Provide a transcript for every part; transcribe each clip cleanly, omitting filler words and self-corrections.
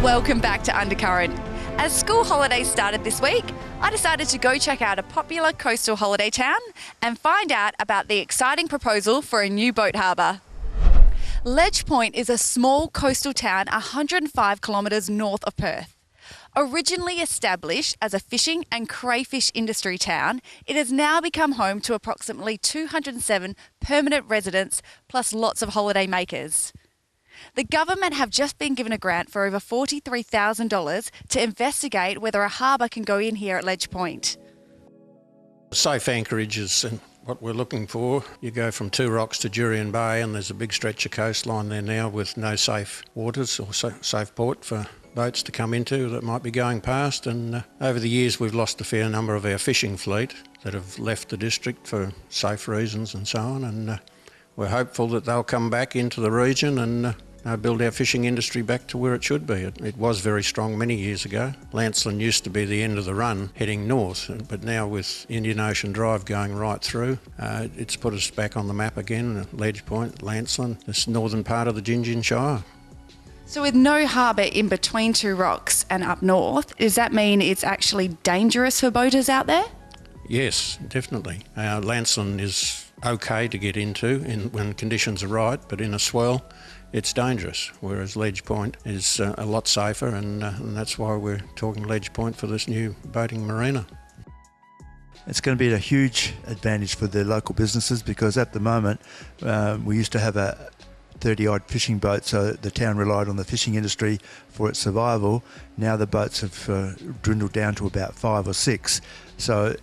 Welcome back to Undercurrent. As school holidays started this week, I decided to go check out a popular coastal holiday town and find out about the exciting proposal for a new boat harbour. Ledge Point is a small coastal town 105 kilometres north of Perth. Originally established as a fishing and crayfish industry town, it has now become home to approximately 207 permanent residents plus lots of holiday makers. The government have just been given a grant for over $43,000 to investigate whether a harbour can go in here at Ledge Point. Safe anchorage is what we're looking for. You go from Two Rocks to Jurien Bay and there's a big stretch of coastline there now with no safe waters or safe port for boats to come into that might be going past, and over the years we've lost a fair number of our fishing fleet that have left the district for safe reasons and so on, and we're hopeful that they'll come back into the region and build our fishing industry back to where it should be. It was very strong many years ago. Lancelin used to be the end of the run heading north, but now with Indian Ocean Drive going right through, it's put us back on the map again. Ledge Point, Lancelin, this northern part of the Gingin Shire. So with no harbour in between Two Rocks and up north, does that mean it's actually dangerous for boaters out there? Yes, definitely. Lancelin is okay to get into when conditions are right, but in a swell it's dangerous, whereas Ledge Point is a lot safer, and that's why we're talking Ledge Point for this new boating marina. It's going to be a huge advantage for the local businesses, because at the moment we used to have a 30-odd fishing boats, so the town relied on the fishing industry for its survival. Now the boats have dwindled down to about 5 or 6, so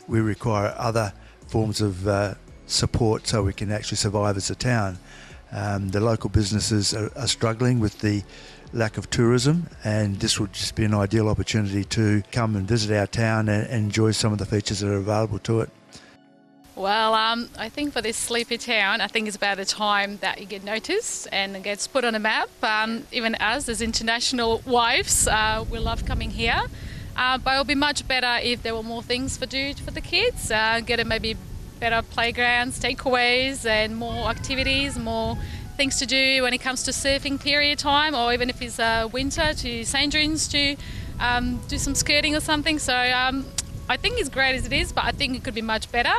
we require other forms of support so we can actually survive as a town. The local businesses are struggling with the lack of tourism, and this would just be an ideal opportunity to come and visit our town and enjoy some of the features that are available to it. Well, I think for this sleepy town, I think it's about the time that you get noticed and it gets put on a map. Even us as international wives, we love coming here. But it would be much better if there were more things for the kids. Get them maybe better playgrounds, takeaways, and more activities, more things to do when it comes to surfing period time, or even if it's winter, to St. John's to do some skirting or something. So I think it's great as it is, but I think it could be much better.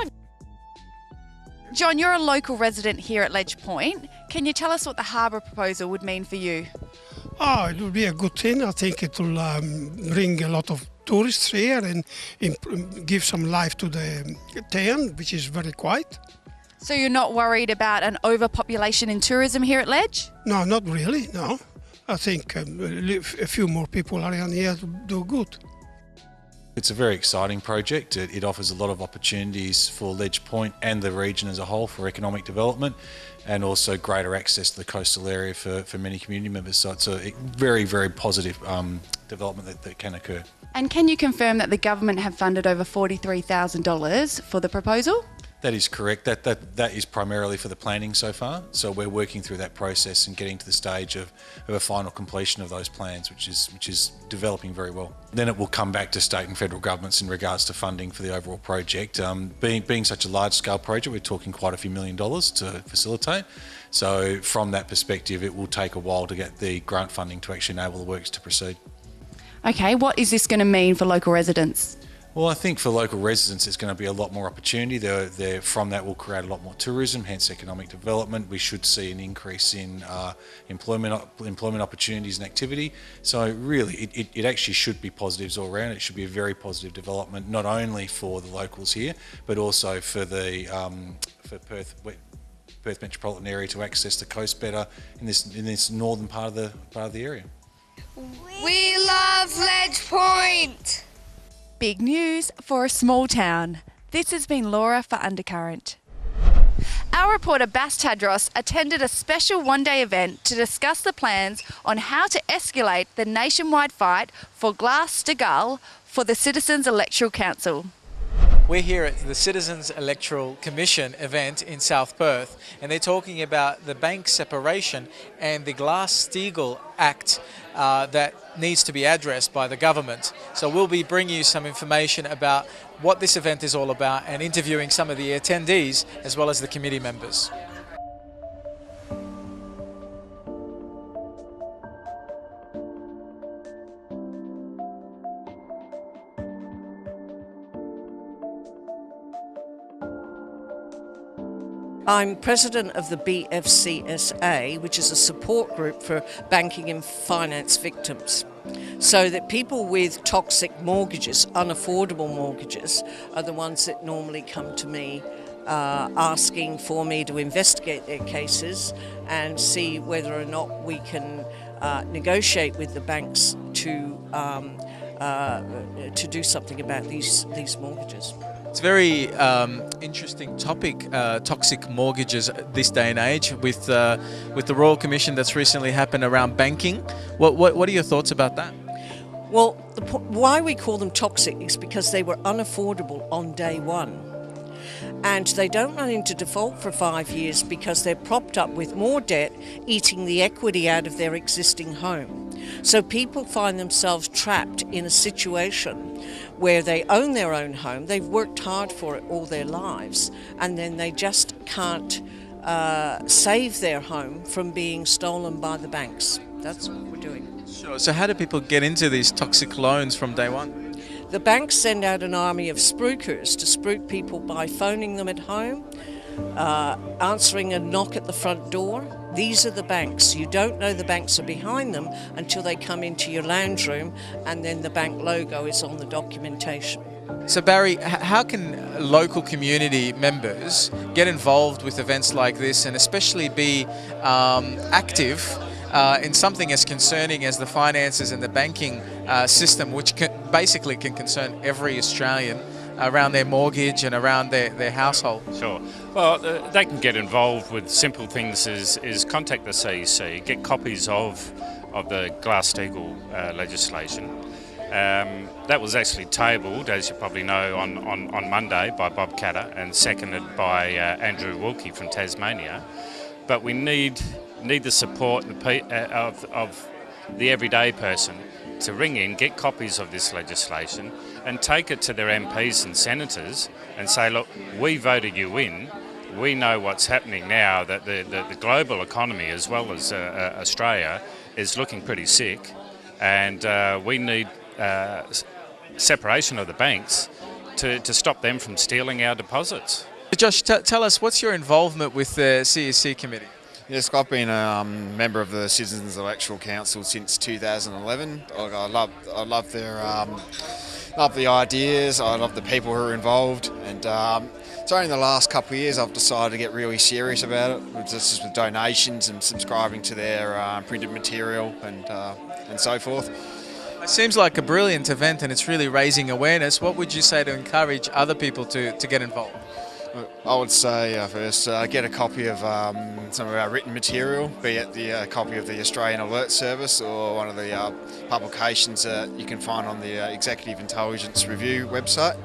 John, you're a local resident here at Ledge Point. Can you tell us what the harbour proposal would mean for you? Oh, it will be a good thing. I think it will bring a lot of tourists here and give some life to the town, which is very quiet. So you're not worried about an overpopulation in tourism here at Ledge? No, not really, no. I think a few more people around here do good. It's a very exciting project. It offers a lot of opportunities for Ledge Point and the region as a whole for economic development, and also greater access to the coastal area for many community members. So it's a very, very positive development that can occur. And can you confirm that the government have funded over $43,000 for the proposal? That is correct. That is primarily for the planning so far. So we're working through that process and getting to the stage of a final completion of those plans, which is developing very well. Then it will come back to state and federal governments in regards to funding for the overall project. Being such a large-scale project, we're talking quite a few $1 million to facilitate. So from that perspective, it will take a while to get the grant funding to actually enable the works to proceed. Okay, what is this going to mean for local residents? Well, I think for local residents, it's going to be a lot more opportunity. From that will create a lot more tourism, hence economic development. We should see an increase in employment opportunities and activity. So really, it actually should be positives all around. It should be a very positive development, not only for the locals here, but also for the for Perth metropolitan area to access the coast better in this northern part of the area. We love Ledge Point. Big news for a small town. This has been Laura for Undercurrent. Our reporter Bas Tadros attended a special one-day event to discuss the plans on how to escalate the nationwide fight for Glass-Steagall for the Citizens Electoral Council. We're here at the Citizens Electoral Commission event in South Perth, and they're talking about the bank separation and the Glass-Steagall Act that needs to be addressed by the government. So we'll be bringing you some information about what this event is all about and interviewing some of the attendees as well as the committee members. I'm president of the BFCSA, which is a support group for banking and finance victims. So that people with toxic mortgages, unaffordable mortgages, are the ones that normally come to me asking for me to investigate their cases and see whether or not we can negotiate with the banks to do something about these mortgages. It's a very interesting topic, toxic mortgages this day and age, with the Royal Commission that's recently happened around banking. What are your thoughts about that? Well, why we call them toxic is because they were unaffordable on day one. And they don't run into default for 5 years because they're propped up with more debt, eating the equity out of their existing home. So people find themselves trapped in a situation where they own their own home, they've worked hard for it all their lives, and then they just can't save their home from being stolen by the banks. That's what we're doing. Sure. So how do people get into these toxic loans from day one? The banks send out an army of spruikers to spruik people by phoning them at home, answering a knock at the front door. These are the banks. You don't know the banks are behind them until they come into your lounge room, and then the bank logo is on the documentation. So Barry, how can local community members get involved with events like this, and especially be active in something as concerning as the finances and the banking system, which basically can concern every Australian around their mortgage and around their household? Sure. Well, they can get involved with simple things is contact the CEC, get copies of the Glass-Steagall legislation. That was actually tabled, as you probably know, on Monday by Bob Catter and seconded by Andrew Wilkie from Tasmania. But we need the support of the everyday person to ring in, get copies of this legislation and take it to their MPs and senators and say, look, we voted you in. We know what's happening now, that the global economy as well as Australia is looking pretty sick, and we need separation of the banks to stop them from stealing our deposits. Josh, tell us, what's your involvement with the CEC committee? Yes, I've been a member of the Citizens Electoral Council since 2011. I love their love the ideas. I love the people who are involved, and it's only in the last couple of years I've decided to get really serious about it, just with donations and subscribing to their printed material and so forth. It seems like a brilliant event, and it's really raising awareness. What would you say to encourage other people to get involved? I would say first get a copy of some of our written material, be it the copy of the Australian Alert Service or one of the publications that you can find on the Executive Intelligence Review website,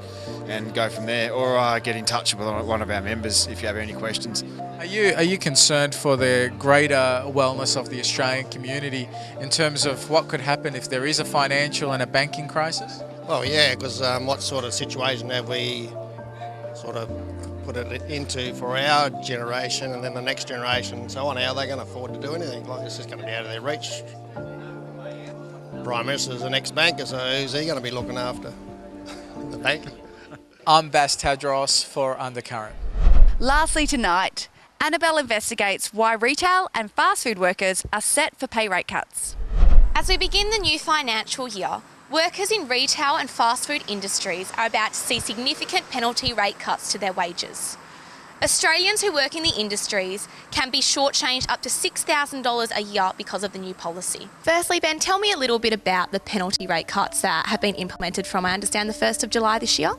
and go from there, or get in touch with one of our members if you have any questions. Are you concerned for the greater wellness of the Australian community in terms of what could happen if there is a financial and a banking crisis? Well, yeah, because what sort of situation have we sort of put it into for our generation and then the next generation and so on? How are they going to afford to do anything? Like, this is going to be out of their reach. Prime Minister's an ex-banker, so who's he going to be looking after? The bank? I'm Bas Tadros for Undercurrent. Lastly tonight, Annabelle investigates why retail and fast food workers are set for pay rate cuts. As we begin the new financial year, workers in retail and fast food industries are about to see significant penalty rate cuts to their wages. Australians who work in the industries can be shortchanged up to $6,000 a year because of the new policy. Firstly, Ben, tell me a little bit about the penalty rate cuts that have been implemented from, I understand, the 1st of July this year.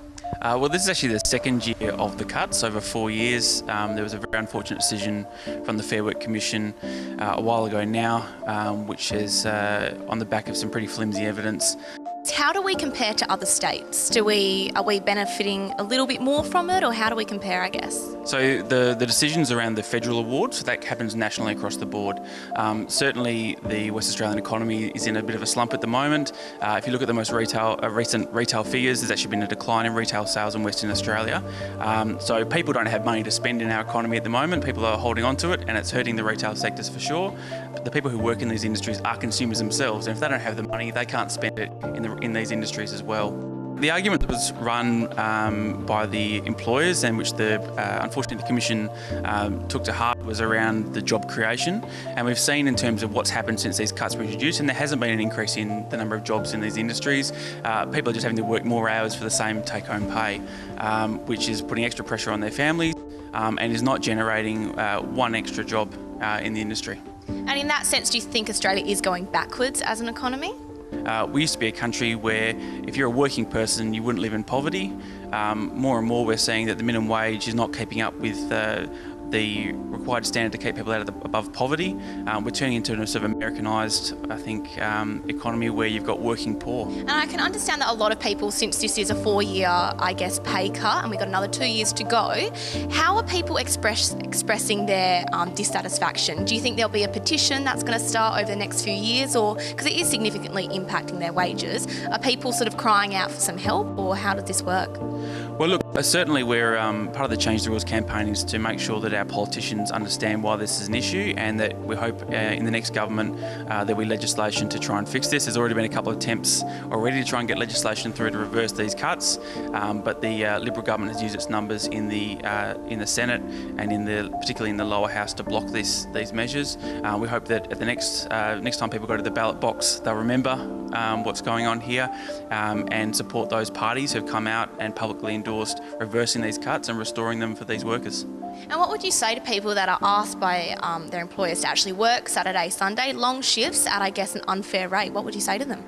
Well, this is actually the second year of the cuts over 4 years. There was a very unfortunate decision from the Fair Work Commission a while ago now, which is on the back of some pretty flimsy evidence. How do we compare to other states? Are we benefiting a little bit more from it, or how do we compare, I guess? So the decisions around the federal award, so that happens nationally across the board. Certainly the West Australian economy is in a bit of a slump at the moment. If you look at the most recent retail figures, there's actually been a decline in retail sales in Western Australia. So people don't have money to spend in our economy at the moment. People are holding on to it, and it's hurting the retail sectors for sure. But the people who work in these industries are consumers themselves, and if they don't have the money, they can't spend it in these industries as well. The argument that was run by the employers and which unfortunately the Commission took to heart was around the job creation, and we've seen in terms of what's happened since these cuts were introduced, and there hasn't been an increase in the number of jobs in these industries. People are just having to work more hours for the same take-home pay, which is putting extra pressure on their families and is not generating one extra job in the industry. And in that sense, do you think Australia is going backwards as an economy? We used to be a country where if you're a working person, you wouldn't live in poverty. More and more we're seeing that the minimum wage is not keeping up with the required standard to keep people out of above poverty. We're turning into a sort of Americanised, I think, economy where you've got working poor. And I can understand that a lot of people, since this is a 4-year, I guess, pay cut, and we've got another 2 years to go, how are people expressing their dissatisfaction? Do you think there'll be a petition that's going to start over the next few years, or because it is significantly impacting their wages? Are people sort of crying out for some help, or how does this work? Well, look, certainly we're part of the Change the Rules campaign is to make sure that our politicians understand why this is an issue, and that we hope in the next government there'll be legislation to try and fix this. There's already been a couple of attempts already to try and get legislation through to reverse these cuts, but the Liberal government has used its numbers in the Senate and particularly in the lower house to block these measures. We hope that at the next time people go to the ballot box, they'll remember what's going on here and support those parties who've come out and publicly endorsed reversing these cuts and restoring them for these workers. And what would you say to people that are asked by their employers to actually work Saturday, Sunday, long shifts at, I guess, an unfair rate? What would you say to them?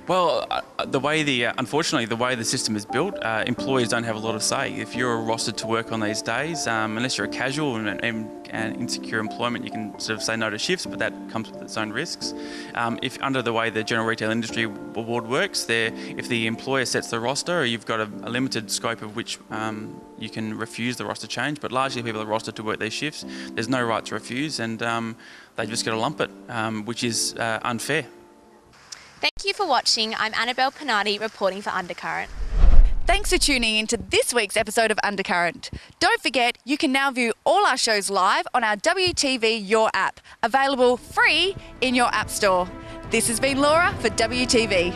Well, unfortunately, the way the system is built, employers don't have a lot of say. If you're rostered to work on these days, unless you're a casual and insecure employment, you can sort of say no to shifts, but that comes with its own risks. If under the way the General Retail Industry Award works, if the employer sets the roster, you've got a limited scope of which you can refuse the roster change, but largely people are rostered to work these shifts. There's no right to refuse, and they just get to lump it, which is unfair. Thank you for watching. I'm Annabelle Panardi reporting for Undercurrent. Thanks for tuning into this week's episode of Undercurrent. Don't forget, you can now view all our shows live on our WTV Your app, available free in your app store. This has been Laura for WTV.